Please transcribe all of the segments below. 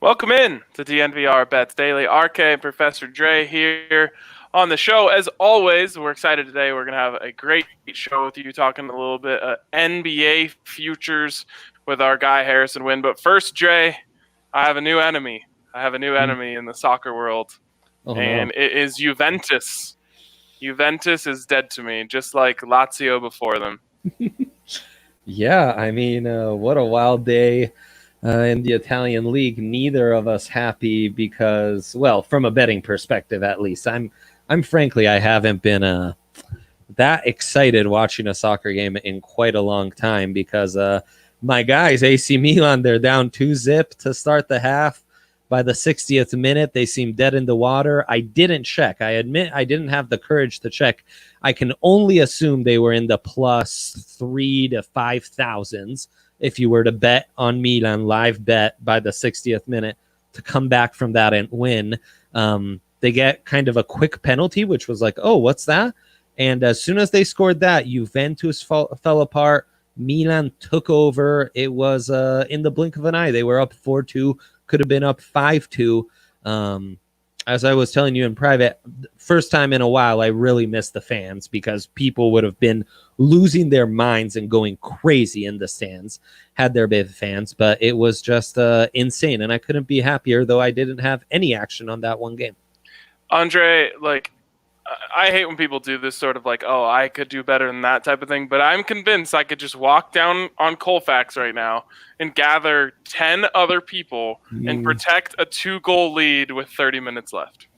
Welcome in to DNVR Bets Daily. RK and Professor Dre here on the show. As always, we're excited today. We're going to have a great show with you, talking a little bit NBA futures with our guy Harrison Wind. But first, Dre, I have a new enemy. In the soccer world, It is Juventus. Juventus is dead to me, just like Lazio before them. Yeah, I mean, what a wild day in the Italian league. Neither of us happy because, well, from a betting perspective at least, I'm frankly, I haven't been that excited watching a soccer game in quite a long time because my guys, AC Milan, they're down 2-0 to start the half. By the 60th minute, they seemed dead in the water. I didn't check. I admit I didn't have the courage to check. I can only assume they were in the plus 3,000 to 5,000 if you were to bet on Milan, live bet by the 60th minute to come back from that and win. They get kind of a quick penalty, which was like, oh, what's that? And as soon as they scored that, Juventus fell apart. Milan took over. It was in the blink of an eye. They were up 4-2. Could have been up 5-2. As I was telling you in private, first time in a while, I really miss the fans because people would have been losing their minds and going crazy in the stands had there been fans. But it was just insane, and I couldn't be happier, though I didn't have any action on that one game. Andre, I hate when people do this sort of like, oh, I could do better than that type of thing, but I'm convinced I could just walk down on Colfax right now and gather 10 other people and protect a 2-goal lead with 30 minutes left.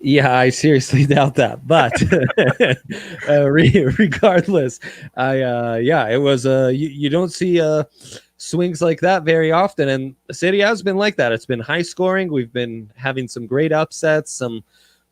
Yeah, I seriously doubt that. But regardless, it was you don't see swings like that very often, and the city has been like that. It's been high scoring. We've been having some great upsets, some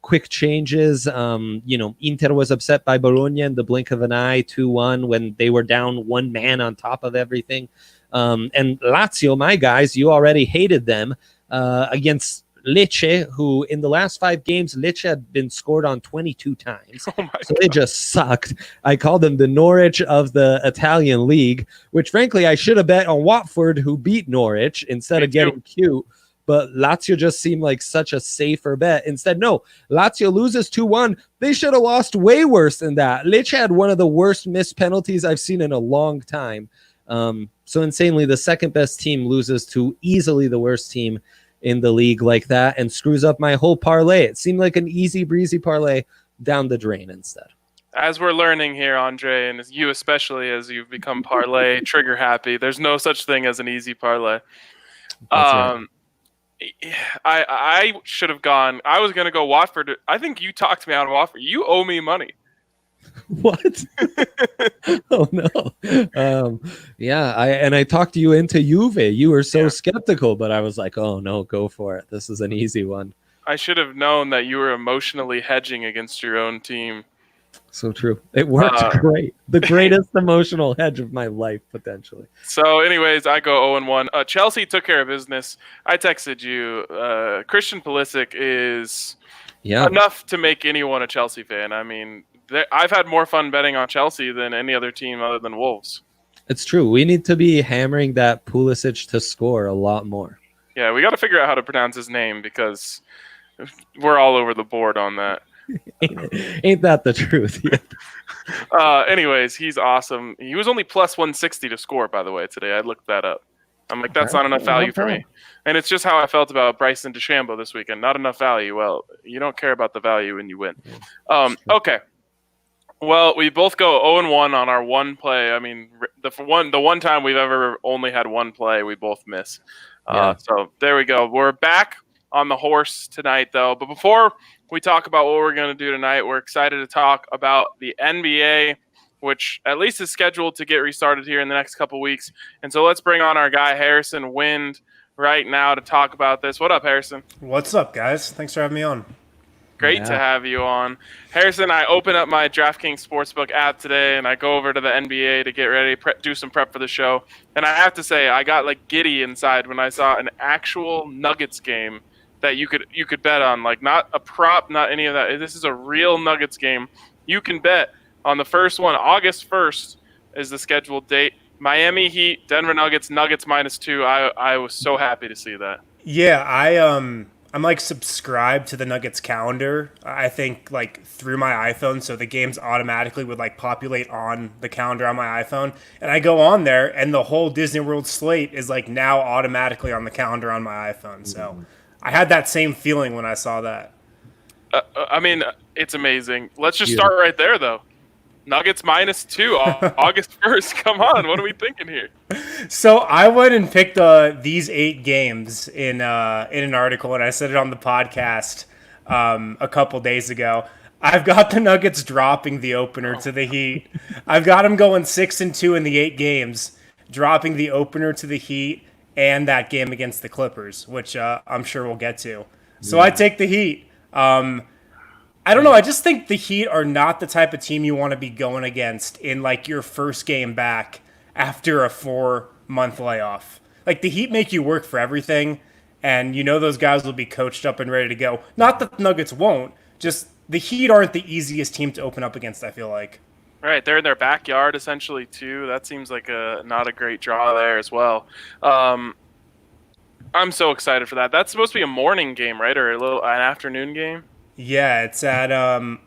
quick changes. Inter was upset by Bologna in the blink of an eye, 2-1 when they were down one man on top of everything. And Lazio, my guys, you already hated them against Lecce, who in the last 5 games, Lecce had been scored on 22 times. So they just sucked. I called them the Norwich of the Italian league, which frankly, I should have bet on Watford, who beat Norwich instead of getting cute. But Lazio just seemed like such a safer bet. Instead, no, Lazio loses 2-1. They should have lost way worse than that. Lecce had one of the worst missed penalties I've seen in a long time. So insanely, the second best team loses to easily the worst team in the league like that and screws up my whole parlay. It seemed like an easy breezy parlay down the drain instead. As we're learning here, Andre, and you especially as you've become parlay trigger happy, there's no such thing as an easy parlay. Right. I should have gone. I was going to go Watford. I think you talked me out of Watford. You owe me money. What? Oh no. I talked you into Juve. You were so skeptical, but I was like, oh no, go for it. This is an easy one. I should have known that you were emotionally hedging against your own team. So true. It worked great. The greatest emotional hedge of my life, potentially. So anyways, I go 0-1. Chelsea took care of business. I texted you. Christian Pulisic is enough to make anyone a Chelsea fan. I mean, I've had more fun betting on Chelsea than any other team other than Wolves. It's true. We need to be hammering that Pulisic to score a lot more. Yeah, we got to figure out how to pronounce his name because we're all over the board on that. Ain't that the truth? Anyways, he's awesome. He was only plus 160 to score, by the way, today. I looked that up. I'm like, that's not enough value for me. And it's just how I felt about Bryson DeChambeau this weekend. Not enough value. Well, you don't care about the value when you win. Okay. Well, we both go 0-1 on our one play. I mean, the one time we've ever only had one play, we both miss. So there we go. We're back on the horse tonight, though. But before we talk about what we're going to do tonight, we're excited to talk about the NBA, which at least is scheduled to get restarted here in the next couple weeks. And so let's bring on our guy, Harrison Wind, right now to talk about this. What up, Harrison? What's up, guys? Thanks for having me on. Great to have you on. Harrison, I open up my DraftKings Sportsbook app today, and I go over to the NBA to get ready, do some prep for the show. And I have to say, I got like giddy inside when I saw an actual Nuggets game that you could bet on, like not a prop, not any of that. This is a real Nuggets game. You can bet on the first one. August 1st is the scheduled date. Miami Heat, Denver Nuggets, Nuggets -2. I was so happy to see that. Yeah, I'm like subscribed to the Nuggets calendar. I think like through my iPhone, so the games automatically would like populate on the calendar on my iPhone, and I go on there, and the whole Disney World slate is like now automatically on the calendar on my iPhone. So I had that same feeling when I saw that. I mean, it's amazing. Let's just start right there, though. Nuggets -2, August 1st. Come on, what are we thinking here? So I went and picked these 8 games in an article, and I said it on the podcast a couple days ago. I've got the Nuggets dropping the opener to the Heat. I've got them going 6-2 in the 8 games, dropping the opener to the Heat and that game against the Clippers, which I'm sure we'll get to. So I take the Heat. I don't know. I just think the Heat are not the type of team you want to be going against in like your first game back after a 4-month layoff. Like the Heat make you work for everything, and you know those guys will be coached up and ready to go. Not that the Nuggets won't, just the Heat aren't the easiest team to open up against, I feel like. Right, they're in their backyard essentially too. That seems like not a great draw there as well. I'm so excited for that. That's supposed to be a morning game, right, or an afternoon game? Yeah, it's at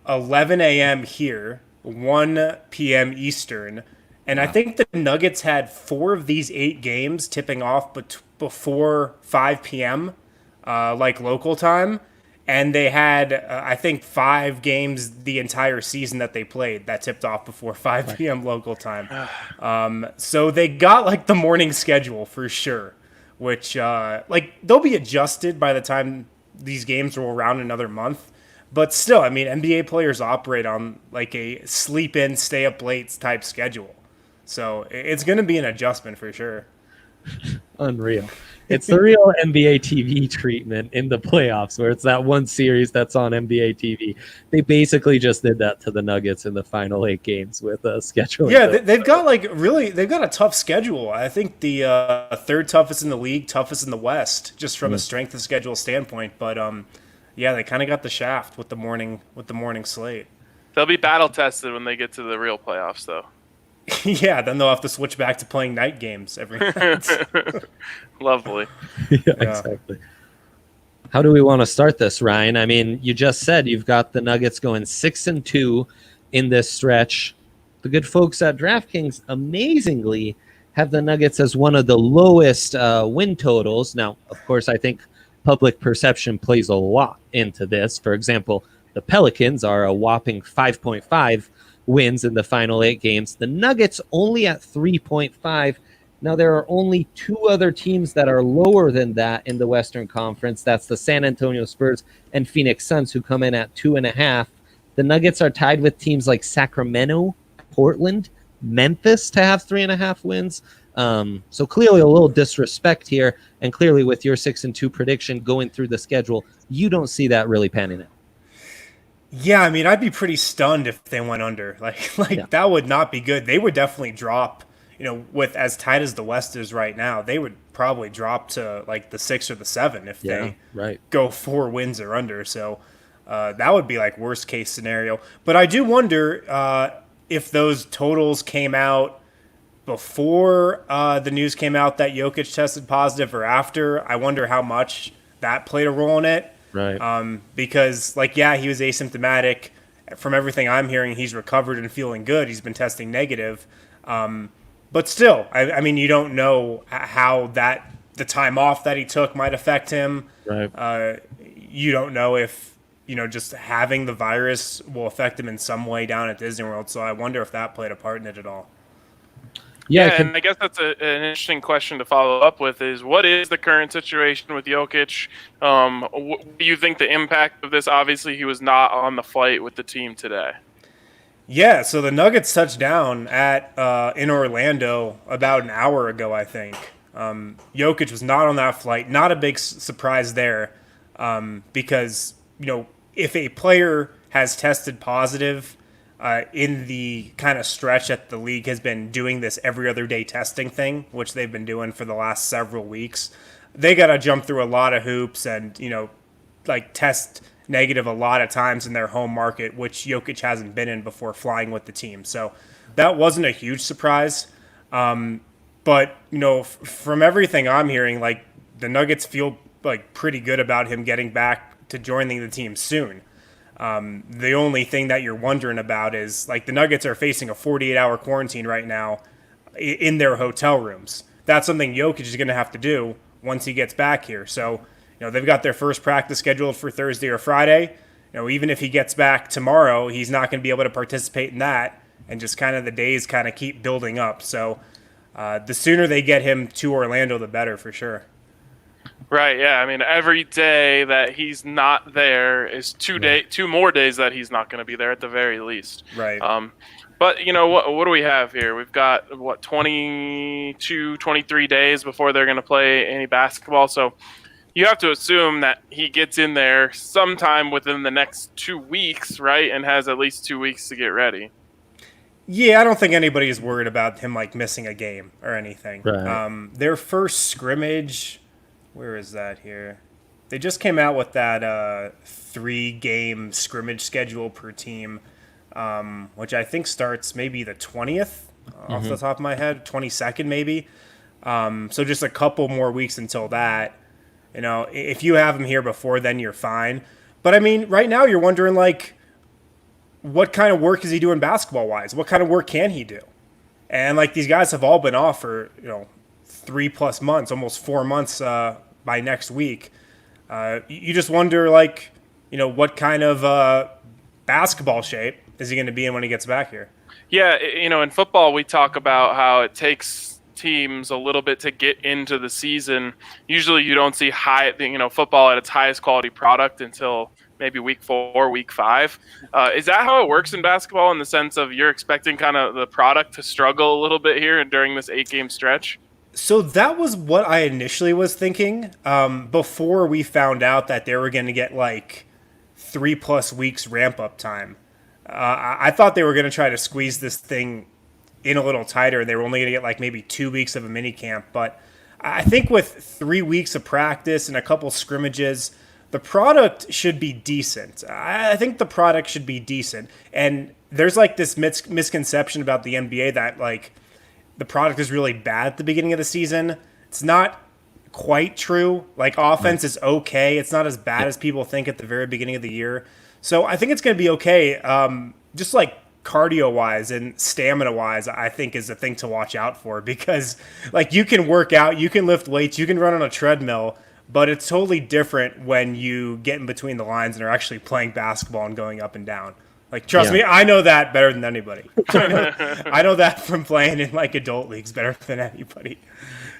11 a.m. here, 1 p.m. Eastern. And I think the Nuggets had 4 of these 8 games tipping off before 5 p.m., like local time. And they had, I think, 5 games the entire season that they played that tipped off before 5 p.m. local time. So they got like the morning schedule for sure, which like they'll be adjusted by the time these games roll around another month. But still, I mean, NBA players operate on like a sleep in, stay up late type schedule. So it's going to be an adjustment for sure. Unreal. It's the real NBA TV treatment in the playoffs, where it's that one series that's on NBA TV. They basically just did that to the Nuggets in the final 8 games with scheduling. Yeah, they've got they've got a tough schedule. I think the third toughest in the league, toughest in the West, just from a strength of schedule standpoint. But yeah, they kind of got the shaft with the morning slate. They'll be battle tested when they get to the real playoffs, though. Yeah, then they'll have to switch back to playing night games every night. Lovely. Yeah, exactly. How do we want to start this, Ryan? I mean, you just said you've got the Nuggets going 6-2 in this stretch. The good folks at DraftKings amazingly have the Nuggets as one of the lowest win totals. Now, of course, I think public perception plays a lot into this. For example, the Pelicans are a whopping 5.5 wins in the final 8 games. The Nuggets only at 3.5. Now, there are only 2 other teams that are lower than that in the Western Conference. That's the San Antonio Spurs and Phoenix Suns, who come in at 2.5. The Nuggets are tied with teams like Sacramento, Portland, Memphis to have 3.5 wins. So clearly a little disrespect here, and clearly with your 6-2 prediction going through the schedule, you don't see that really panning out. Yeah, I mean, I'd be pretty stunned if they went under. That would not be good. They would definitely drop, with as tight as the West is right now, they would probably drop to like the 6 or the 7 if they go 4 wins or under. So that would be like worst case scenario. But I do wonder if those totals came out before the news came out that Jokic tested positive or after. I wonder how much that played a role in it. Right. Because, he was asymptomatic. From everything I'm hearing, he's recovered and feeling good. He's been testing negative. But still, I mean, you don't know how the time off that he took might affect him. Right. You don't know if, just having the virus will affect him in some way down at Disney World. So I wonder if that played a part in it at all. Yeah, and I guess that's an interesting question to follow up with is what is the current situation with Jokic? What do you think the impact of this? Obviously, he was not on the flight with the team today. Yeah, so the Nuggets touched down in Orlando about an hour ago, I think. Jokic was not on that flight. Not a big surprise there because, if a player has tested positive in the kind of stretch that the league has been doing this every other day testing thing, which they've been doing for the last several weeks, they got to jump through a lot of hoops and, test negative a lot of times in their home market, which Jokic hasn't been in before flying with the team. So that wasn't a huge surprise. But, from everything I'm hearing, the Nuggets feel like pretty good about him getting back to joining the team soon. The only thing that you're wondering about is like the Nuggets are facing a 48-hour quarantine right now in their hotel rooms. That's something Jokic is going to have to do once he gets back here. So, they've got their first practice scheduled for Thursday or Friday. Even if he gets back tomorrow, he's not going to be able to participate in that, and just kind of the days kind of keep building up. So, the sooner they get him to Orlando, the better for sure. Right, yeah. I mean, every day that he's not there is 2 more days that he's not going to be there at the very least. Right. But, what do we have here? We've got, 22, 23 days before they're going to play any basketball. So you have to assume that he gets in there sometime within the next 2 weeks, right, and has at least 2 weeks to get ready. Yeah, I don't think anybody is worried about him, like, missing a game or anything. Right. Their first scrimmage... Where is that here? They just came out with that 3-game scrimmage schedule per team, which I think starts maybe the 20th off the top of my head, 22nd maybe. So just a couple more weeks until that. If you have him here before then, you're fine. But I mean, right now you're wondering, like, what kind of work is he doing basketball-wise? What kind of work can he do? And, like, these guys have all been off for, 3+ months, almost 4 months by next week. You just wonder, like, what kind of basketball shape is he going to be in when he gets back here? Yeah, in football we talk about how it takes teams a little bit to get into the season. Usually you don't see football at its highest quality product until maybe week 4, week 5. Is that how it works in basketball, in the sense of you're expecting kind of the product to struggle a little bit here during this 8-game stretch? So that was what I initially was thinking before we found out that they were going to get like 3+ weeks ramp up time. I thought they were going to try to squeeze this thing in a little tighter, and they were only going to get like maybe 2 weeks of a mini camp. But I think with 3 weeks of practice and a couple scrimmages, the product should be decent. I think the product should be decent. And there's like this misconception about the NBA that like the product is really bad at the beginning of the season. It's not quite true. Like, offense is okay. It's not as bad as people think at the very beginning of the year. So I think it's going to be okay. Just like cardio-wise and stamina-wise, I think is a thing to watch out for, because like you can work out, you can lift weights, you can run on a treadmill, but it's totally different when you get in between the lines and are actually playing basketball and going up and down. Like, trust me, I know that better than anybody. I know that from playing in like adult leagues better than anybody.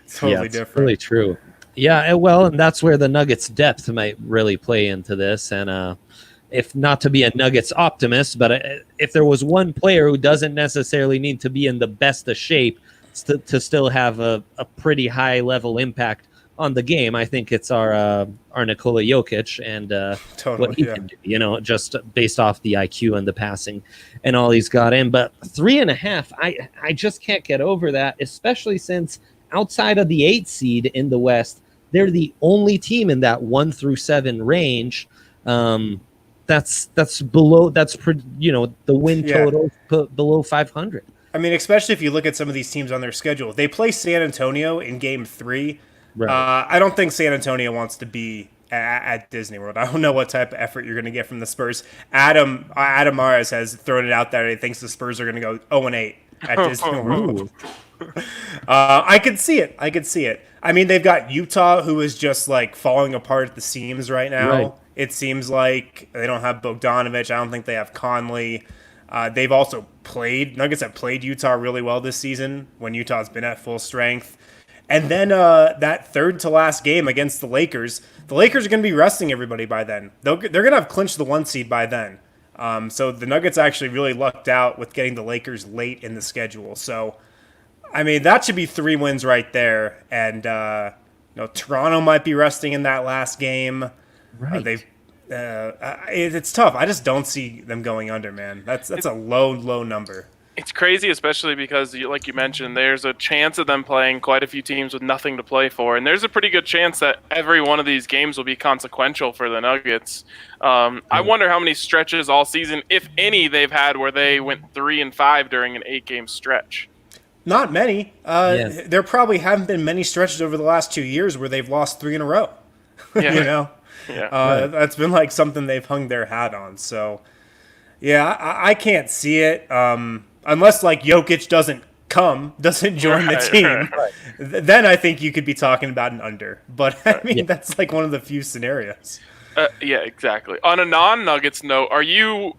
It's totally different. Really true. Yeah, well, and that's where the Nuggets' depth might really play into this. And if not to be a Nuggets optimist, but if there was one player who doesn't necessarily need to be in the best of shape to still have a pretty high level impact on the game, I think it's our Nikola Jokic and what he can do, just based off the IQ and the passing and all he's got in. But 3.5, I just can't get over that, especially since outside of the 8 seed in the West, they're the only team in that 1 through 7 range. That's below. The win total below 500. I mean, especially if you look at some of these teams on their schedule, they play San Antonio in Game 3. Right. I don't think San Antonio wants to be at Disney World. I don't know what type of effort you're going to get from the Spurs. Adam Mares has thrown it out there. He thinks the Spurs are going to go 0-8 at Disney World. I could see it. I mean, they've got Utah, who is just like falling apart at the seams right now. Right. It seems like they don't have Bogdanovich. I don't think they have Conley. They've also Nuggets have played Utah really well this season when Utah's been at full strength. And then that third to last game against the Lakers are going to be resting everybody by then. They're going to have clinched the 1 seed by then. So the Nuggets actually really lucked out with getting the Lakers late in the schedule. So, I mean, that should be 3 wins right there. And Toronto might be resting in that last game. Right. It's tough. I just don't see them going under, man. That's a low number. It's crazy, especially because, like you mentioned, there's a chance of them playing quite a few teams with nothing to play for, and there's a pretty good chance that every one of these games will be consequential for the Nuggets. I wonder how many stretches all season, if any, they've had where they went 3-5 during an 8-game stretch. Not many. There probably haven't been many stretches over the last 2 years where they've lost 3 in a row. Yeah. You know, Yeah. that's been like something they've hung their hat on. So yeah, I can't see it unless like Jokic doesn't join the team. Right. Then I think you could be talking about an under. But I mean, that's like one of the few scenarios. Yeah, exactly. On a non-Nuggets note, are you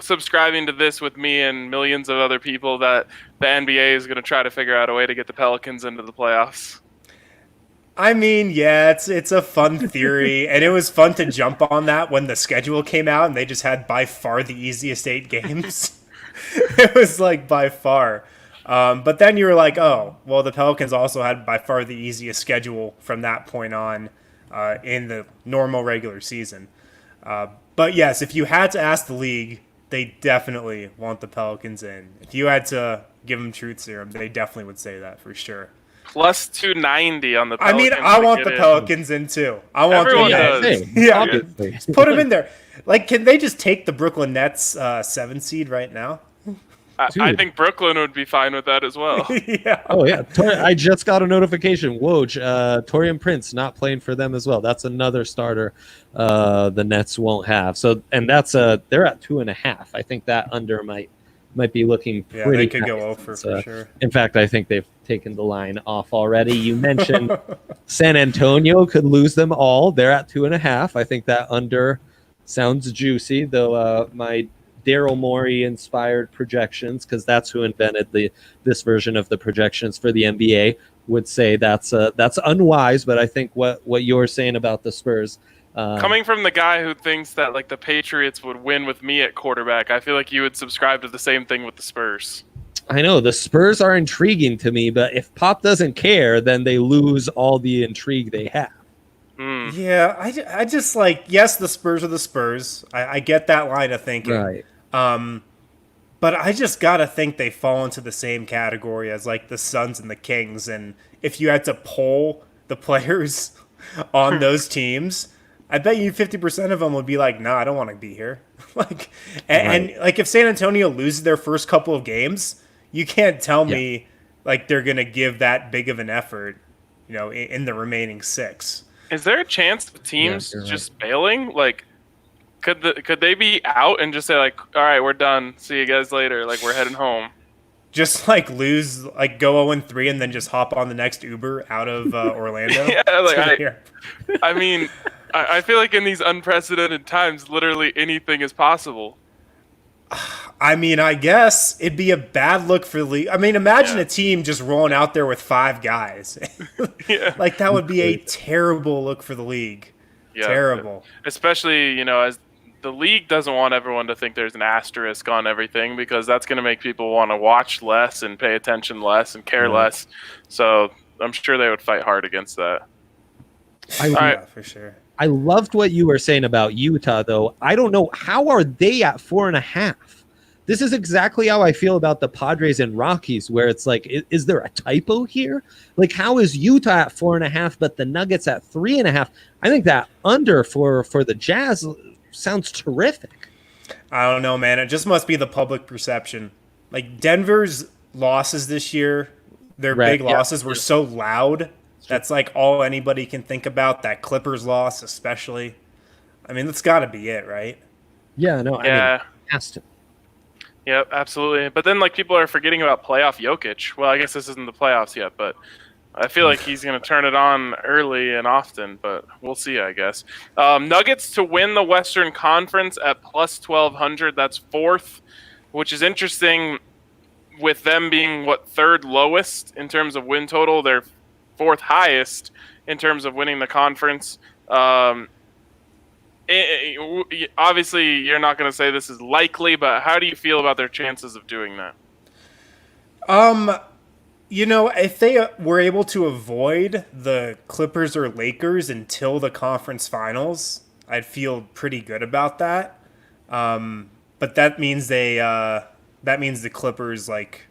subscribing to this with me and millions of other people that the NBA is going to try to figure out a way to get the Pelicans into the playoffs? I mean, yeah, it's a fun theory, and it was fun to jump on that when the schedule came out and they just had by far the easiest 8 games. It was like by far. But then you were like, oh, well, the Pelicans also had by far the easiest schedule from that point on in the normal regular season. But yes, if you had to ask the league, they definitely want the Pelicans in. If you had to give them truth serum, they definitely would say that for sure. Plus 290 on the I Pelicans. mean, I want the in. Pelicans in too. I want Everyone them does. Yeah, Obviously. put them in there. Like, can they just take the Brooklyn Nets 7 seed right now? I think Brooklyn would be fine with that as well. Yeah. Oh yeah, I just got a notification. Woj, Torian Prince not playing for them as well. That's another starter the Nets won't have. So, and that's they're at 2.5. I think that under might be looking pretty. Yeah, they could nice. go over for sure. In fact, I think they've taken the line off already. You mentioned San Antonio could lose them all. They're at 2.5. I think that under sounds juicy, though. My Daryl Morey inspired projections, because that's who invented this version of the projections for the NBA, would say that's unwise. But I think what you're saying about the Spurs, Coming from the guy who thinks that like the Patriots would win with me at quarterback, I feel like you would subscribe to the same thing with the Spurs. I know the Spurs are intriguing to me, but if Pop doesn't care, then they lose all the intrigue they have. Yeah, I just like, yes, the Spurs are the Spurs. I get that line of thinking. Right. But I just gotta think they fall into the same category as like the Suns and the Kings. And if you had to poll the players on those teams, I bet you 50% of them would be like, "Nah, I don't want to be here." And like if San Antonio loses their first couple of games, you can't tell me like they're gonna give that big of an effort, in the remaining 6. Is there a chance of teams just bailing? Like, could they be out and just say like, "All right, we're done. See you guys later. Like, we're heading home." Just like lose, like go 0-3 and then just hop on the next Uber out of Orlando. Yeah, like I mean, I feel like in these unprecedented times, literally anything is possible. I mean, I guess it'd be a bad look for the league. I mean, imagine a team just rolling out there with 5 guys. Like, that would be a terrible look for the league. Yeah, Terrible. Especially, as the league doesn't want everyone to think there's an asterisk on everything, because that's going to make people want to watch less and pay attention less and care less. So I'm sure they would fight hard against that. Yeah, for sure. I loved what you were saying about Utah, though. I don't know. How are they at 4.5? This is exactly how I feel about the Padres and Rockies, where it's like, is there a typo here? Like, how is Utah at 4.5, but the Nuggets at 3.5? I think that under for the Jazz sounds terrific. I don't know, man. It just must be the public perception. Like, Denver's losses this year, their big losses were so loud. That's like all anybody can think about. That Clippers loss, especially. I mean, that's got to be it, right? Yeah, no, I mean, it has to. Yep, absolutely. But then, like, people are forgetting about playoff Jokic. Well, I guess this isn't the playoffs yet, but I feel like he's going to turn it on early and often, but we'll see, I guess. Nuggets to win the Western Conference at plus 1,200. That's 4th, which is interesting with them being, third lowest in terms of win total. They're 4th highest in terms of winning the conference. Obviously, you're not going to say this is likely, but how do you feel about their chances of doing that? If they were able to avoid the Clippers or Lakers until the conference finals, I'd feel pretty good about that. But that means the Clippers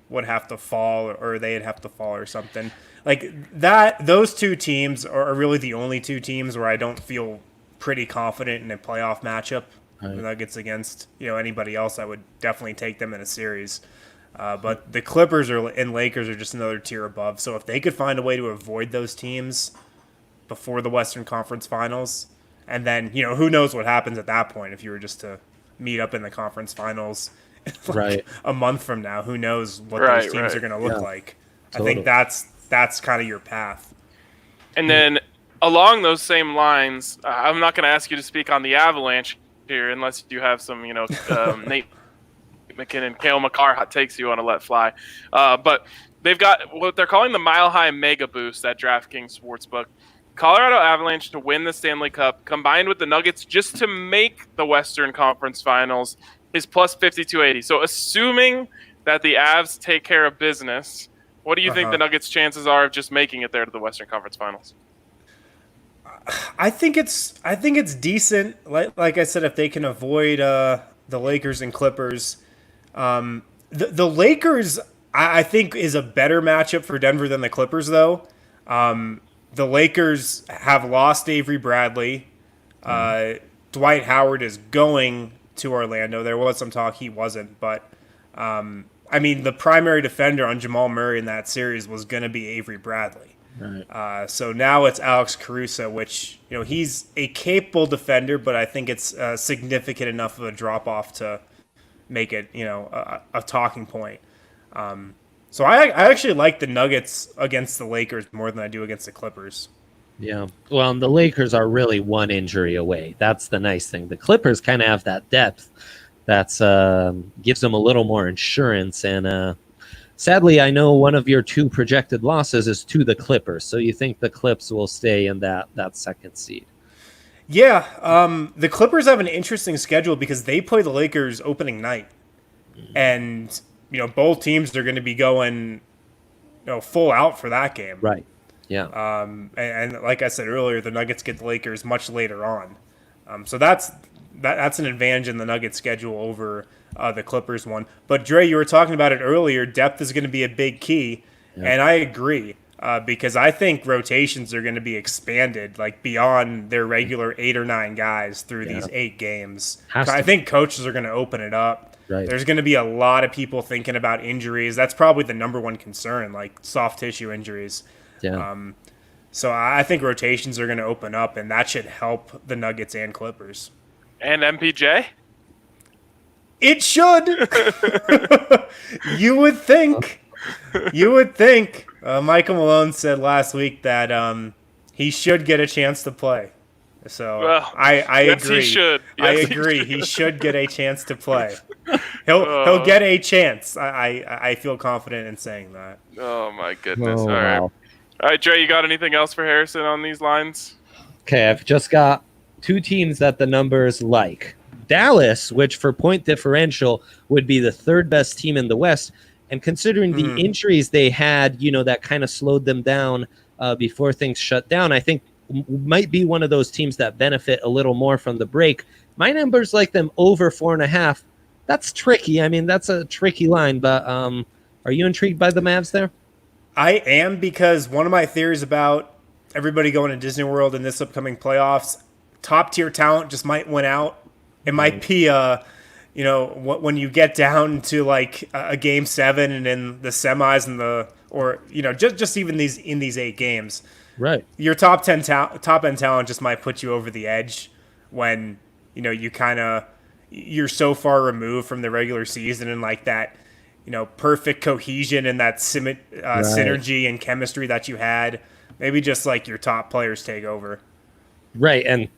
would have to fall, or they'd have to fall or something. Like that, those 2 teams are really the only 2 teams where I don't feel pretty confident in a playoff matchup. Right. The Nuggets against anybody else, I would definitely take them in a series. But the Clippers and Lakers are just another tier above. So if they could find a way to avoid those teams, before the Western Conference Finals. And then, who knows what happens at that point if you were just to meet up in the conference finals a month from now. Who knows what those teams are going to look like. Totally. I think that's kind of your path. And then along those same lines, I'm not going to ask you to speak on the Avalanche here unless you have some, Nate McKinnon, Cale Makar hot takes you want to let fly. But they've got what they're calling the Mile High Mega Boost at DraftKings Sportsbook. Colorado Avalanche to win the Stanley Cup combined with the Nuggets just to make the Western Conference Finals is plus 5280. So assuming that the Avs take care of business, what do you think the Nuggets' chances are of just making it there to the Western Conference Finals? I think it's decent. Like I said, if they can avoid the Lakers and Clippers, the Lakers I think is a better matchup for Denver than the Clippers though. The Lakers have lost Avery Bradley. Dwight Howard is going to Orlando. There was some talk he wasn't, but the primary defender on Jamal Murray in that series was going to be Avery Bradley. Right. So now it's Alex Caruso, which he's a capable defender, but I think it's significant enough of a drop off to make it a talking point. So I actually like the Nuggets against the Lakers more than I do against the Clippers. Yeah. Well, the Lakers are really one injury away. That's the nice thing. The Clippers kind of have that depth that gives them a little more insurance. And sadly, I know one of your two projected losses is to the Clippers. So you think the Clips will stay in that second seed? Yeah. The Clippers have an interesting schedule because they play the Lakers opening night. And both teams are going to be going, full out for that game. Right. Yeah. And like I said earlier, the Nuggets get the Lakers much later on. So that's an advantage in the Nuggets schedule over the Clippers one. But Dre, you were talking about it earlier. Depth is going to be a big key, and I agree because I think rotations are going to be expanded beyond their regular 8 or 9 guys through these 8 games. I think coaches are going to open it up. Right. There's going to be a lot of people thinking about injuries. That's probably the number one concern, soft tissue injuries. Yeah. So I think rotations are going to open up, and that should help the Nuggets and Clippers. And MPJ? It should. You would think. Michael Malone said last week that he should get a chance to play. So I yes, agree. He should. Yes, I agree. He should get a chance to play. He'll get a chance. I feel confident in saying that. Oh my goodness! All right, all right, Dre. You got anything else for Harrison on these lines? Okay, I've just got 2 teams that the numbers like. Dallas, which for point differential would be the 3rd best team in the West, and considering the injuries they had, that kind of slowed them down before things shut down, I think might be one of those teams that benefit a little more from the break. My numbers like them over 4.5. That's tricky. That's a tricky line, but are you intrigued by the Mavs there? I am, because one of my theories about everybody going to Disney World in this upcoming playoffs, top tier talent just might win out. It might be when you get down to a game 7 and in the semis and just even these 8 games. Right. Your top end talent just might put you over the edge when you're so far removed from the regular season and that perfect cohesion and that synergy and chemistry that you had. Maybe just your top players take over. Right, and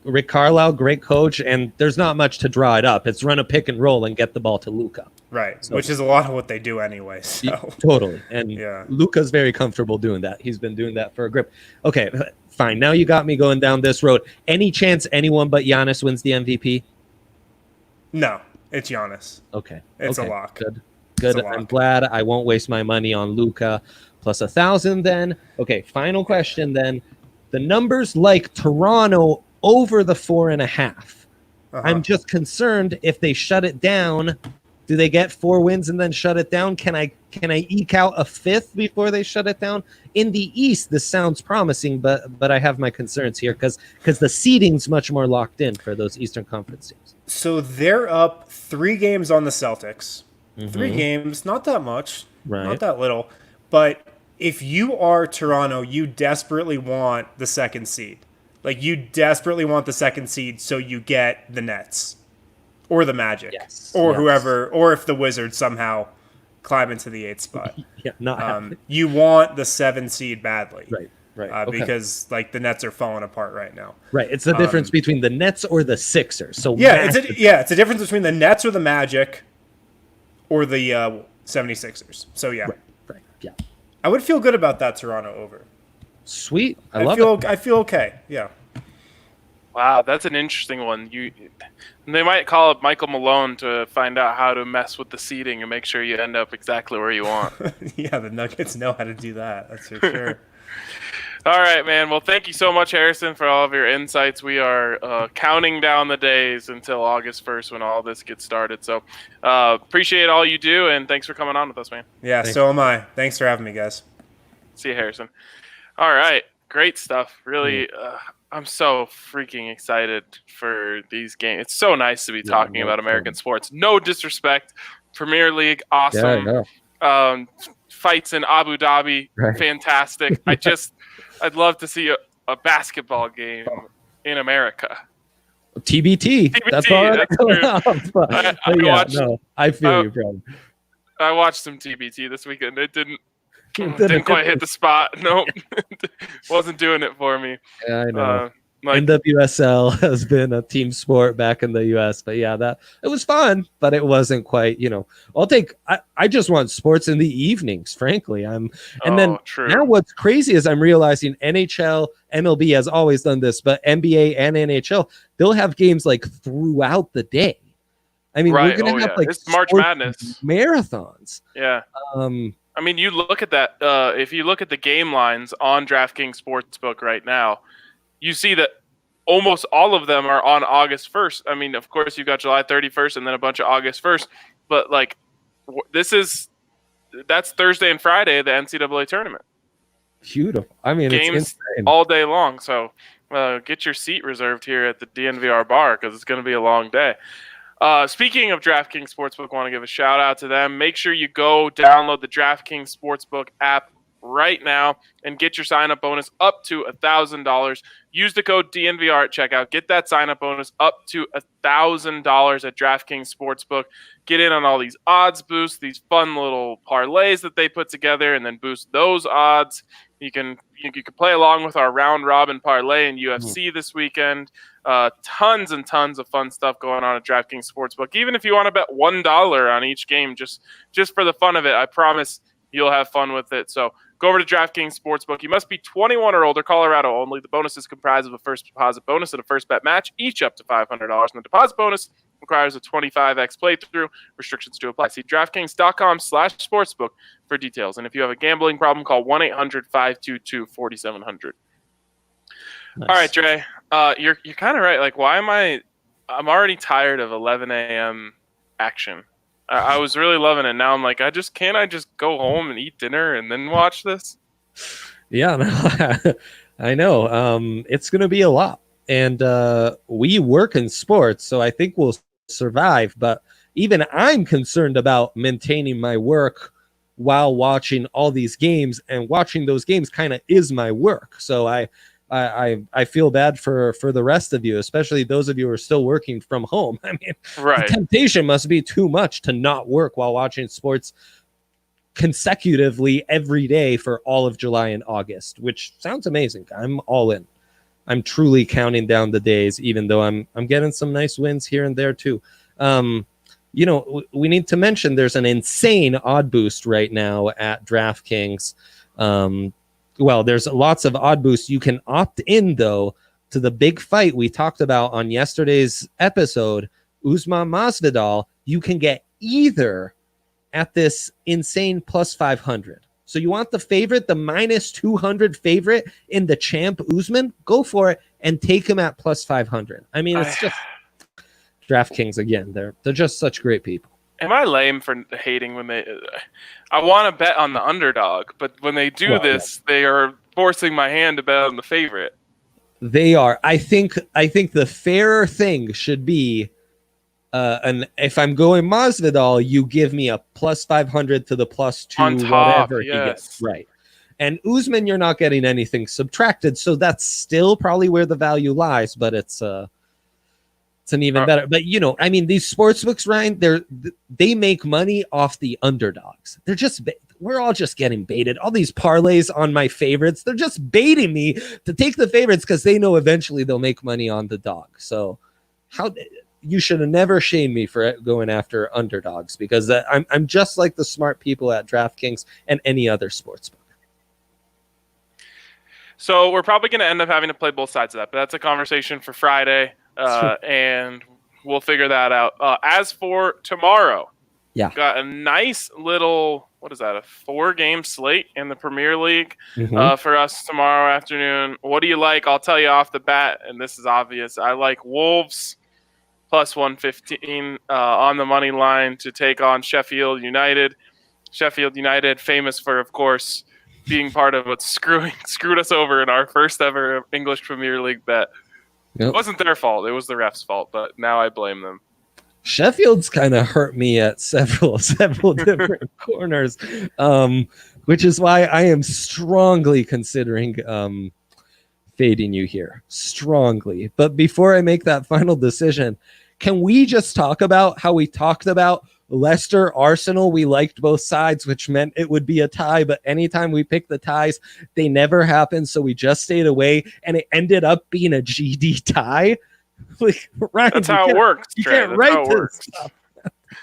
Rick Carlisle, great coach, and there's not much to draw it up. It's run a pick and roll and get the ball to Luka. Right, so, which is a lot of what they do anyway. So. Totally, and Luka's very comfortable doing that. He's been doing that for a grip. Okay, fine. Now you got me going down this road. Any chance anyone but Giannis wins the MVP? No, it's Giannis. Okay, it's a lock. Good. I'm glad I won't waste my money on Luka plus 1,000. Then, okay. Final question then. The numbers like Toronto over the 4.5. I'm just concerned if they shut it down. Do they get 4 wins and then shut it down? Can I eke out a 5th before they shut it down? In the East, this sounds promising, but I have my concerns here because the seeding's much more locked in for those Eastern Conference teams. So they're up 3 games on the Celtics. 3 games, not that much, not that little, but if you are Toronto, you desperately want the second seed. Like, you desperately want the second seed so you get the Nets or the Magic or whoever, or if the Wizards somehow climb into the 8th spot. You want the 7 seed badly. Right. Because like the Nets are falling apart right now. Right. It's the difference between the Nets or the Sixers. So it's a difference between the Nets or the Magic or the 76ers. So yeah. Right. Yeah. I would feel good about that Toronto over. Sweet. I feel okay. Yeah. Wow, that's an interesting one. They might call up Michael Malone to find out how to mess with the seeding and make sure you end up exactly where you want. Yeah, the Nuggets know how to do that. That's for sure. All right, man. Well, thank you so much, Harrison, for all of your insights. We are counting down the days until August 1st when all this gets started. So appreciate all you do, and thanks for coming on with us, man. Yeah, thanks. So am I. Thanks for having me, guys. See you, Harrison. All right. Great stuff. Really, I'm so freaking excited for these games. It's so nice to be talking about American sports. No disrespect. Premier League, awesome. Fights in Abu Dhabi, fantastic. I'd love to see a basketball game in America. TBT. That's all I feel you, bro. I watched some TBT this weekend. It didn't quite hit the spot. Nope. Wasn't doing it for me. Yeah, I know. NWSL has been a team sport back in the US, but it was fun, but it wasn't quite, I just want sports in the evenings, frankly. Now what's crazy is I'm realizing NHL, MLB has always done this, but NBA and NHL, they'll have games like throughout the day. I mean, we're going to have it's March Madness marathons. Yeah. I mean, you look at that. If you look at the game lines on DraftKings Sportsbook right now, you see that almost all of them are on August 1st. I mean, of course, you've got July 31st and then a bunch of August 1st. But, that's Thursday and Friday, the NCAA tournament. Beautiful. I mean, games it's insane. All day long. So get your seat reserved here at the DNVR bar because it's going to be a long day. Speaking of DraftKings Sportsbook, I want to give a shout out to them. Make sure you go download the DraftKings Sportsbook app right now and get your sign-up bonus up to $1,000. Use the code DNVR at checkout. Get that sign-up bonus up to $1,000 at DraftKings Sportsbook. Get in on all these odds boosts, these fun little parlays that they put together, and then boost those odds. You can play along with our round-robin parlay in UFC this weekend. Tons and tons of fun stuff going on at DraftKings Sportsbook. Even if you want to bet $1 on each game, just for the fun of it, I promise you'll have fun with it. So go over to DraftKings Sportsbook. You must be 21 or older, Colorado only. The bonus is comprised of a first deposit bonus and a first bet match, each up to $500. And the deposit bonus requires a 25x playthrough. Restrictions do apply. See DraftKings.com/sportsbook for details. And if you have a gambling problem, call 1-800-522-4700. Nice. All right, Dre. You're kind of right. Like, why am I'm already tired of 11 a.m. action. I was really loving it. Now I'm like, can't I just go home and eat dinner and then watch this? Yeah, no, I know. It's going to be a lot. And we work in sports, so I think we'll survive. But even I'm concerned about maintaining my work while watching all these games, and watching those games kind of is my work. So I feel bad for the rest of you, especially those of you who are still working from home. I mean, the temptation must be too much to not work while watching sports consecutively every day for all of July and August, which sounds amazing. I'm all in. I'm truly counting down the days, even though I'm getting some nice wins here and there too. We need to mention there's an insane odd boost right now at DraftKings. Well, there's lots of odd boosts. You can opt in, though, to the big fight we talked about on yesterday's episode, Usman Masvidal. You can get either at this insane plus 500. So you want the favorite, the minus 200 favorite in the champ Usman? Go for it and take him at plus 500. I mean, it's just DraftKings again. They're just such great people. Am I lame for hating when they? I want to bet on the underdog, but when they do they are forcing my hand to bet on the favorite. They are. I think the fairer thing should be, and if I'm going Masvidal, you give me a plus 500 to the plus 2, on top, whatever he gets. Right. And Usman, you're not getting anything subtracted, so that's still probably where the value lies, but it's an even better. But I mean, these sportsbooks, Ryan, they make money off the underdogs. We're all just getting baited. All these parlays on my favorites, they're just baiting me to take the favorites because they know eventually they'll make money on the dog. So you should have never shamed me for going after underdogs, because I'm just like the smart people at DraftKings and any other sportsbook. So we're probably going to end up having to play both sides of that, but that's a conversation for Friday, and we'll figure that out. As for tomorrow, got a nice little, what is that, a 4-game slate in the Premier League for us tomorrow afternoon. What do you like? I'll tell you off the bat, and this is obvious. I like Wolves plus 115 on the money line to take on Sheffield United. Sheffield United, famous for, of course, being part of what screwed us over in our first ever English Premier League bet. It wasn't their fault. It was the ref's fault, but now I blame them. Sheffield's kind of hurt me at several different corners, which is why I am strongly considering fading you here. Strongly. But before I make that final decision, can we just talk about how we talked about Leicester, Arsenal? We liked both sides, which meant it would be a tie, but anytime we picked the ties, they never happened, so we just stayed away, and it ended up being a GD tie. Like, Ryan, that's how it works. You can't write this stuff.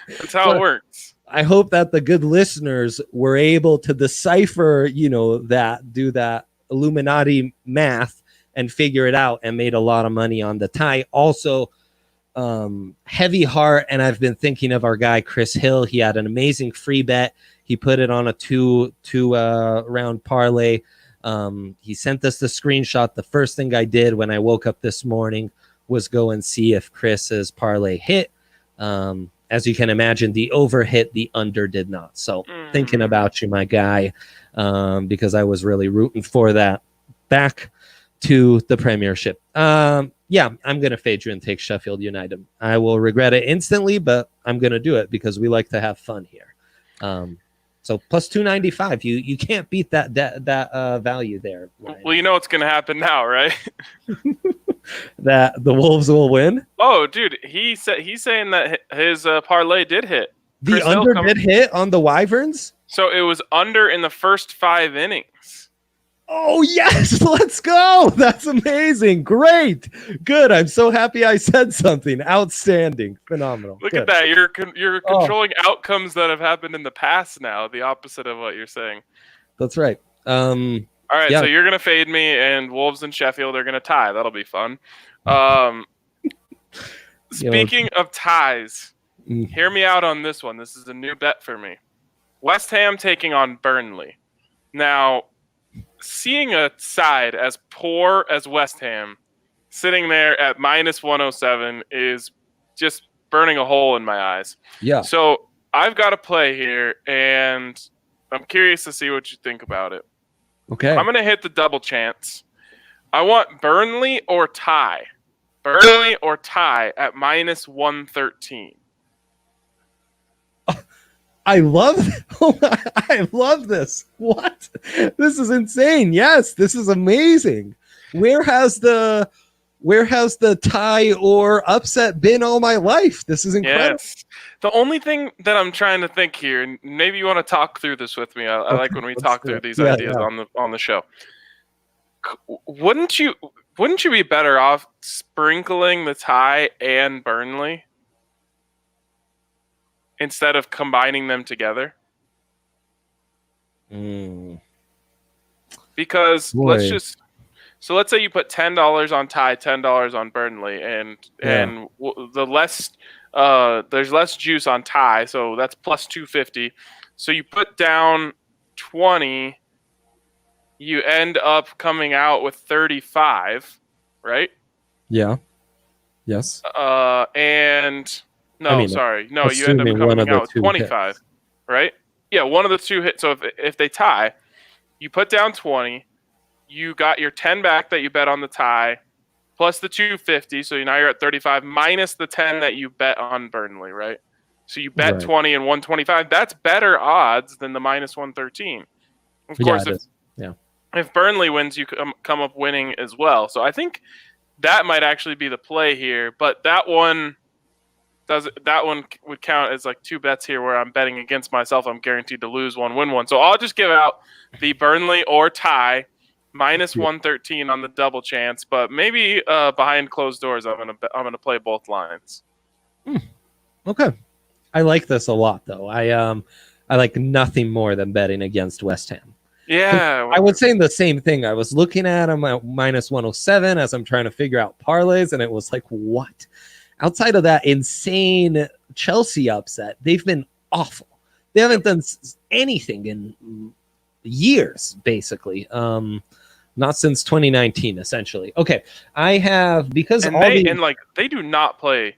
That's how it works. I hope that the good listeners were able to decipher, do that Illuminati math and figure it out, and made a lot of money on the tie. Also, heavy heart, and I've been thinking of our guy Chris Hill. He had an amazing free bet. He put it on a two round parlay. He sent us the screenshot. The first thing I did when I woke up this morning was go and see if Chris's parlay hit. As you can imagine, the over hit, the under did not. So thinking about you, my guy, because I was really rooting for that. Back to the Premiership. I'm going to fade you and take Sheffield United. I will regret it instantly, but I'm going to do it because we like to have fun here. So plus 295, you can't beat that value there, Ryan. Well, you know what's going to happen now, right? That the Wolves will win. Oh, dude, he's saying that his parlay did hit. The under did hit on the Wyverns. So it was under in the first 5 innings. Oh, yes. Let's go. That's amazing. Great. Good. I'm so happy I said something. Outstanding. Phenomenal. Look at that. You're controlling outcomes that have happened in the past now, the opposite of what you're saying. That's right. All right, so you're going to fade me, and Wolves and Sheffield are going to tie. That'll be fun. Speaking of ties, hear me out on this one. This is a new bet for me. West Ham taking on Burnley. Now, seeing a side as poor as West Ham sitting there at minus 107 is just burning a hole in my eyes. Yeah. So I've got a play here, and I'm curious to see what you think about it. Okay. I'm going to hit the double chance. I want Burnley or tie. Burnley or tie at minus 113. I love this. What? This is insane. Yes, this is amazing. Where has the tie or upset been all my life? This is incredible. Yes. The only thing that I'm trying to think here, and maybe you want to talk through this with me. I like when we talk through these ideas on the show. Wouldn't you be better off sprinkling the tie and Burnley instead of combining them together? Because let's say you put $10 on tie, $10 on Burnley, and the less there's less juice on tie, so that's plus 250. So you put down 20, you end up coming out with 35, right? Yeah. Yes. You end up coming out with 25, hits. Right? Yeah, one of the two hits. So if they tie, you put down 20, you got your 10 back that you bet on the tie, plus the 250, so now you're at 35, minus the 10 that you bet on Burnley, right? So you bet 20 and 125. That's better odds than the minus 113. Of course, Yeah. If Burnley wins, you come up winning as well. So I think that might actually be the play here. But that one would count as like 2 bets here where I'm betting against myself. I'm guaranteed to lose one, win one. So I'll just give out the Burnley or tie minus 113 on the double chance. But maybe behind closed doors, I'm gonna play both lines. Okay, I like this a lot though. I like nothing more than betting against West Ham. Yeah, I was saying the same thing. I was looking at them at minus 107 as I'm trying to figure out parlays, and it was like, what? Outside of that insane Chelsea upset, they've been awful. They haven't done anything in years, basically. Not since 2019, essentially. Okay, I have because they do not play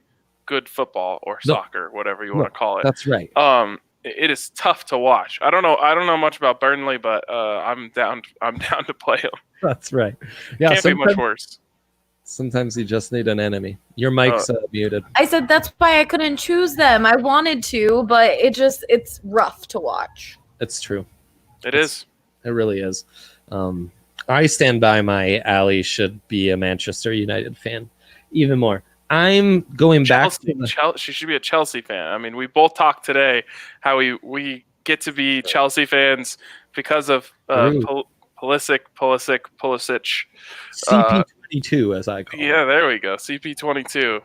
good football or soccer, whatever you want to call it. That's right. It is tough to watch. I don't know much about Burnley, but I'm down to play them. That's right. Yeah, can't be much worse. Sometimes you just need an enemy. Your mic's muted. I said that's why I couldn't choose them. I wanted to, but it's rough to watch. It's true. It is. It really is. I stand by my Ali should be a Manchester United fan even more. I'm going back to She should be a Chelsea fan. I mean, we both talked today how we get to be Chelsea fans because of Pulisic. CP22, as I call it. Yeah, there we go. CP22.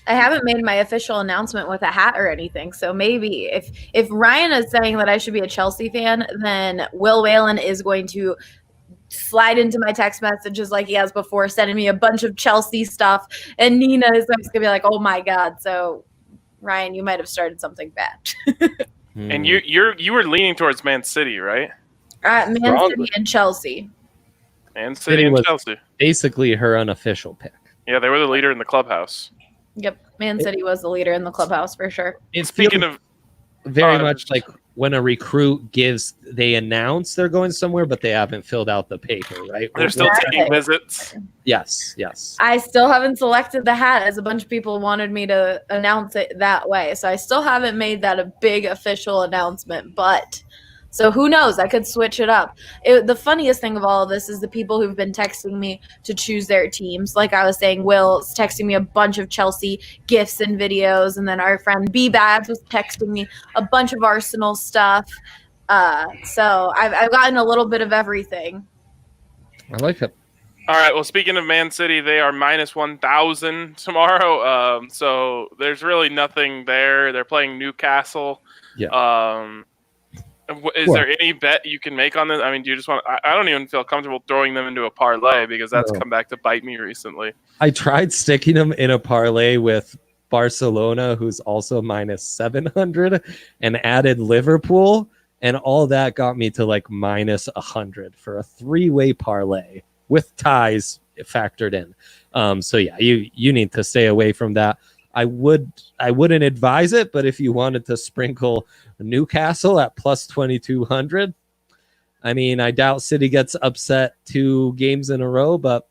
I haven't made my official announcement with a hat or anything, so maybe if Ryan is saying that I should be a Chelsea fan, then Will Whalen is going to slide into my text messages like he has before, sending me a bunch of Chelsea stuff, and Nina is going to be like, "Oh my god!" So, Ryan, you might have started something bad. And you were leaning towards Man City, right? Man City and Chelsea. Man City and Chelsea. Basically, her unofficial pick. Yeah, they were the leader in the clubhouse. Yep, Man City was the leader in the clubhouse for sure. Speaking of very much like when a recruit they announce they're going somewhere, but they haven't filled out the paper, right? They're still taking visits. Yes. I still haven't selected the hat, as a bunch of people wanted me to announce it that way. So I still haven't made that a big official announcement, but so who knows? I could switch it up. The funniest thing of all of this is the people who've been texting me to choose their teams. Like I was saying, Will's texting me a bunch of Chelsea gifs and videos, and then our friend B-Babs was texting me a bunch of Arsenal stuff. So I've gotten a little bit of everything. I like it. All right. Well, speaking of Man City, they are minus 1,000 tomorrow. So there's really nothing there. They're playing Newcastle. Yeah. Is there any bet you can make on this? I mean, do you just want? I don't even feel comfortable throwing them into a parlay because that's come back to bite me recently. I tried sticking them in a parlay with Barcelona, who's also minus 700, and added Liverpool, and all that got me to like minus 100 for a 3-way parlay with ties factored in. So yeah, you need to stay away from that. I wouldn't advise it, but if you wanted to sprinkle Newcastle at plus 2,200, I mean, I doubt City gets upset 2 games in a row, but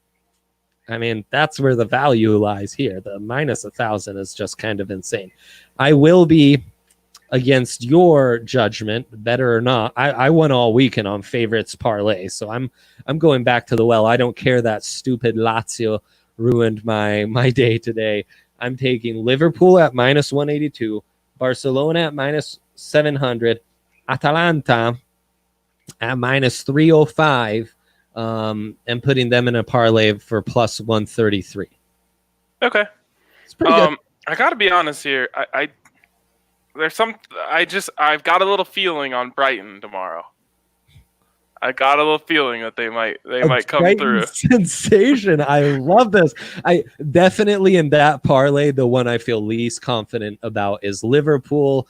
I mean, that's where the value lies here. The minus 1,000 is just kind of insane. I will be against your judgment, better or not. I won all weekend on favorites parlay, so I'm going back to the well. I don't care that stupid Lazio ruined my day today. I'm taking Liverpool at minus 182, Barcelona at minus 700, Atalanta at minus 305, and putting them in a parlay for plus 133. Okay. It's pretty good. I got to be honest here. I've got a little feeling on Brighton tomorrow. I got a little feeling that they might come through. Sensation. I love this. I definitely in that parlay, the one I feel least confident about is Liverpool.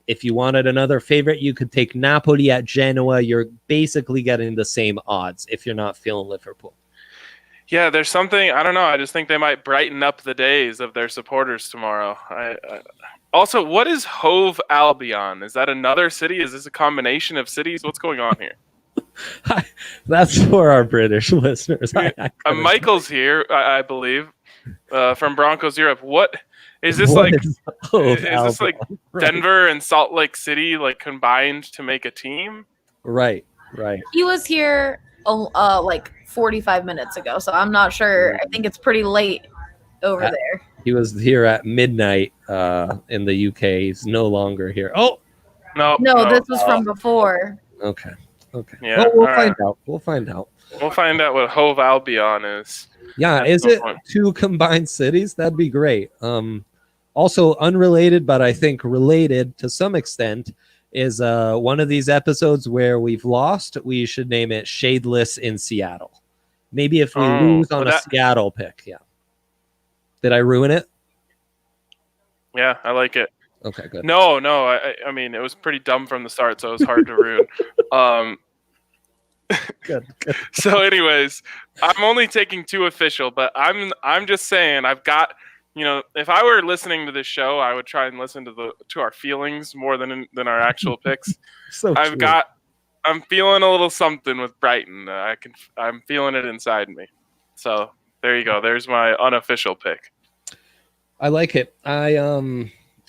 If you wanted another favorite, you could take Napoli at Genoa. You're basically getting the same odds if you're not feeling Liverpool. Yeah, there's something, I don't know. I just think they might brighten up the days of their supporters tomorrow. Also, what is Hove Albion? Is that another city? Is this a combination of cities? What's going on here? That's for our British listeners. Michael's here, I believe, from Broncos Europe. What is this like? Is this like Denver and Salt Lake City like combined to make a team? Right. Right. He was here like 45 minutes ago, so I'm not sure. I think it's pretty late over there. He was here at midnight in the UK. He's no longer here. Oh, No, this was from before. okay. Yeah, Well, we'll all find right. out. We'll find out. We'll find out what Hove Albion is. Yeah, That's is no it point. 2 combined cities? That'd be great. Also unrelated, but I think related to some extent, is one of these episodes where we've lost. We should name it Shadeless in Seattle. Maybe if we lose on a Seattle pick. Yeah. Did I ruin it? Yeah, I like it. Okay, good. No. I mean, it was pretty dumb from the start, so it was hard to ruin. Good. So, anyways, I'm only taking 2 official, but I'm just saying I've got. If I were listening to this show, I would try and listen to our feelings more than our actual picks. So true. I'm feeling a little something with Brighton. I'm feeling it inside me. So there you go. There's my unofficial pick. I like it.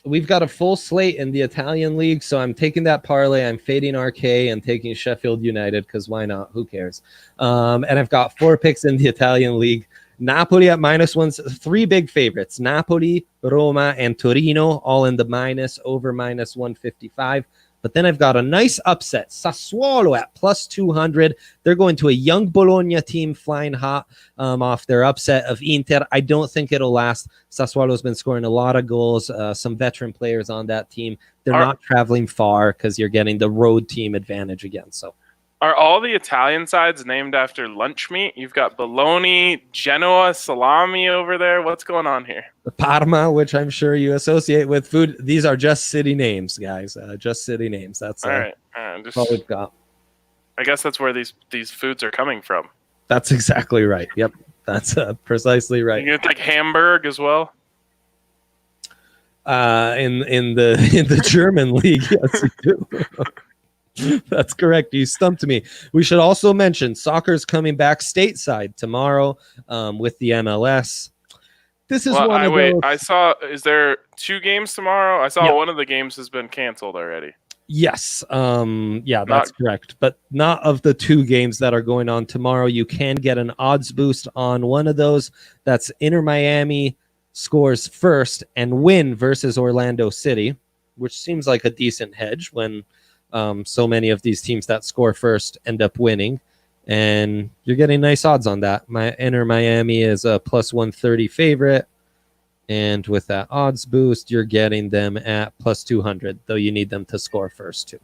We've got a full slate in the Italian league, so I'm taking that parlay. I'm fading RK and taking Sheffield United because why not? Who cares? And I've got 4 picks in the Italian league. Napoli at -1, 3 big favorites: Napoli, Roma, and Torino, all in the minus, over -155. But then I've got a nice upset. Sassuolo at +200. They're going to a young Bologna team flying hot off their upset of Inter. I don't think it'll last. Sassuolo's been scoring a lot of goals. Some veteran players on that team. They're not traveling far because you're getting the road team advantage again. So, are all the Italian sides named after lunch meat? You've got bologna, Genoa, salami over there. What's going on here? the Parma, which I'm sure you associate with food. These are just city names, guys. Just city names. That's all right. Just all we've got. I guess that's where these foods are coming from. That's exactly right. Yep, that's precisely right. You get like Hamburg as well. In the German league, yes, you do. That's correct. You stumped me. We should also mention soccer's coming back stateside tomorrow with the MLS. This is one of those. I saw. Is there 2 games tomorrow? I saw one of the games has been canceled already. Yes. That's correct. But not of the 2 games that are going on tomorrow. You can get an odds boost on one of those. That's Inter Miami scores first and win versus Orlando City, which seems like a decent hedge when so many of these teams that score first end up winning, and you're getting nice odds on that. My Inter Miami is a +130 favorite, and with that odds boost, you're getting them at +200, though you need them to score first too.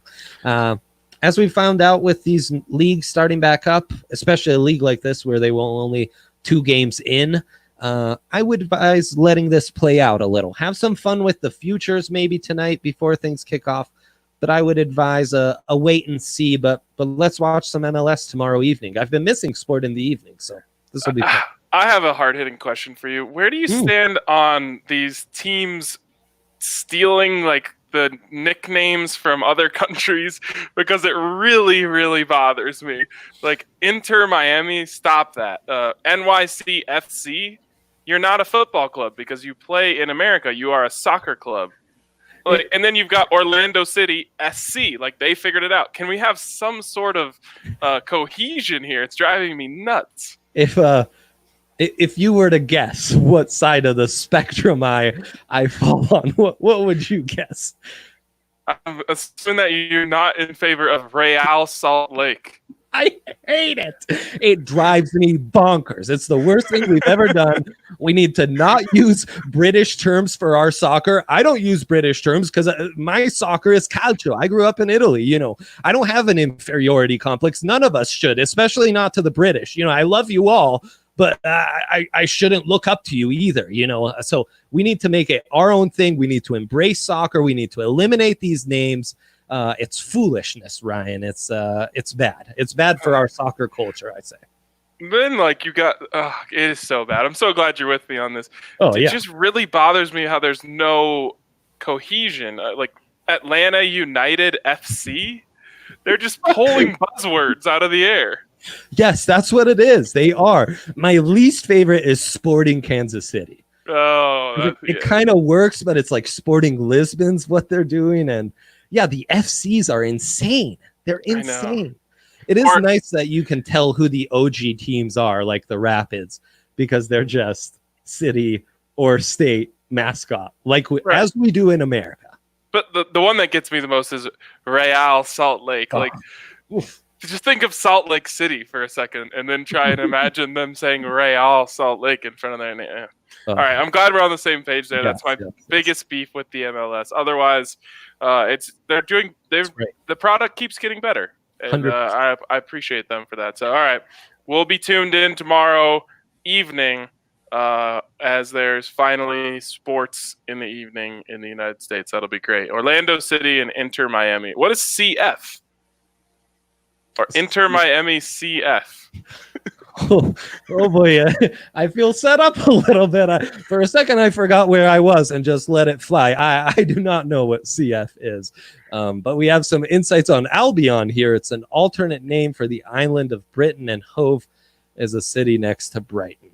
As we found out with these leagues starting back up, especially a league like this where they will only 2 games in, I would advise letting this play out a little. Have some fun with the futures maybe tonight before things kick off. But I would advise a wait and see. But let's watch some MLS tomorrow evening. I've been missing sport in the evening, so this will be fun. I have a hard-hitting question for you. Where do you stand on these teams stealing like the nicknames from other countries? Because it really, really bothers me. Like Inter Miami, stop that. NYCFC, you're not a football club because you play in America. You are a soccer club. Like, and then you've got Orlando City SC. Like they figured it out. Can we have some sort of cohesion here? It's driving me nuts. If you were to guess what side of the spectrum I fall on, what would you guess? I'm assuming that you're not in favor of Real Salt Lake. I hate it. It drives me bonkers. It's the worst thing we've ever done. We need to not use British terms for our soccer. I don't use British terms because my soccer is calcio. I grew up in Italy. I don't have an inferiority complex. None of us should, especially not to the British. I love you all, but I shouldn't look up to you either. So we need to make it our own thing. We need to embrace soccer. We need to eliminate these names. It's foolishness, Ryan. It's bad. It's bad for our soccer culture, I say. Then, you got, it is so bad. I'm so glad you're with me on this. It just really bothers me how there's no cohesion. Like Atlanta United FC, they're just pulling buzzwords out of the air. Yes, that's what it is. They are. My least favorite is Sporting Kansas City. Oh, it kind of works, but it's like Sporting Lisbon's what they're doing, and yeah, the FCs are insane. They're insane. It is nice that you can tell who the OG teams are, like the Rapids, because they're just city or state mascot, as we do in America. But the one that gets me the most is Real Salt Lake. Just think of Salt Lake City for a second, and then try and imagine them saying Real Salt Lake in front of their name. All right, I'm glad we're on the same page there. That's my biggest beef with the MLS. Otherwise, the product keeps getting better, and I appreciate them for that. So, all right, we'll be tuned in tomorrow evening as there's finally sports in the evening in the United States. That'll be great. Orlando City and Inter Miami. What is CF? Or Inter Miami CF? Oh boy, I feel set up a little bit. For a second, I forgot where I was and just let it fly. I do not know what CF is, but we have some insights on Albion here. It's an alternate name for the island of Britain, and Hove is a city next to Brighton.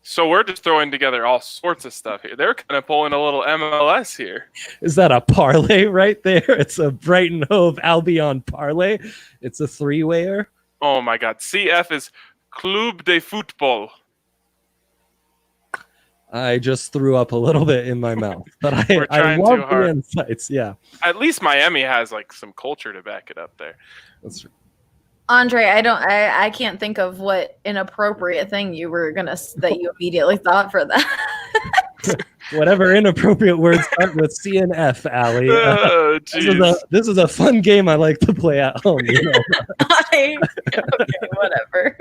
So we're just throwing together all sorts of stuff here. They're kind of pulling a little MLS here. Is that a parlay right there? It's a Brighton Hove Albion parlay. It's a three-wayer. Oh my God. CF is Club de Football. I just threw up a little bit in my mouth, but I love the insights. Yeah. At least Miami has some culture to back it up there. That's true. Andre, I can't think of what inappropriate thing that you immediately thought for that. Whatever inappropriate words start with C and F, Allie. This is a fun game I like to play at home. Okay, whatever.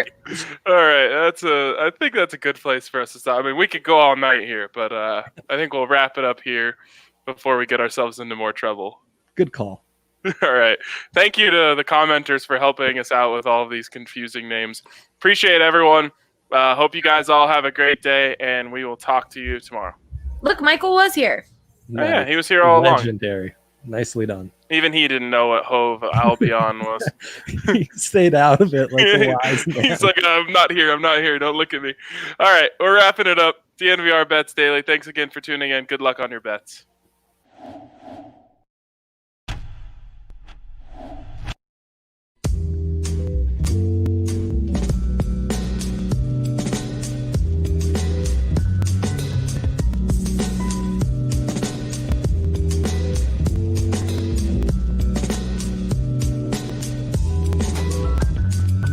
All right, I think that's a good place for us to stop. I mean, we could go all night here, but I think we'll wrap it up here before we get ourselves into more trouble. Good call. All right. Thank you to the commenters for helping us out with all of these confusing names. Appreciate everyone. Hope you guys all have a great day, and we will talk to you tomorrow. Look, Michael was here. Nice. Oh, yeah, he was here all along. Legendary. Nicely done. Even he didn't know what Hove Albion was. He stayed out of it like a wise man. He's like, I'm not here. Don't look at me. All right. We're wrapping it up. DNVR Bets Daily. Thanks again for tuning in. Good luck on your bets.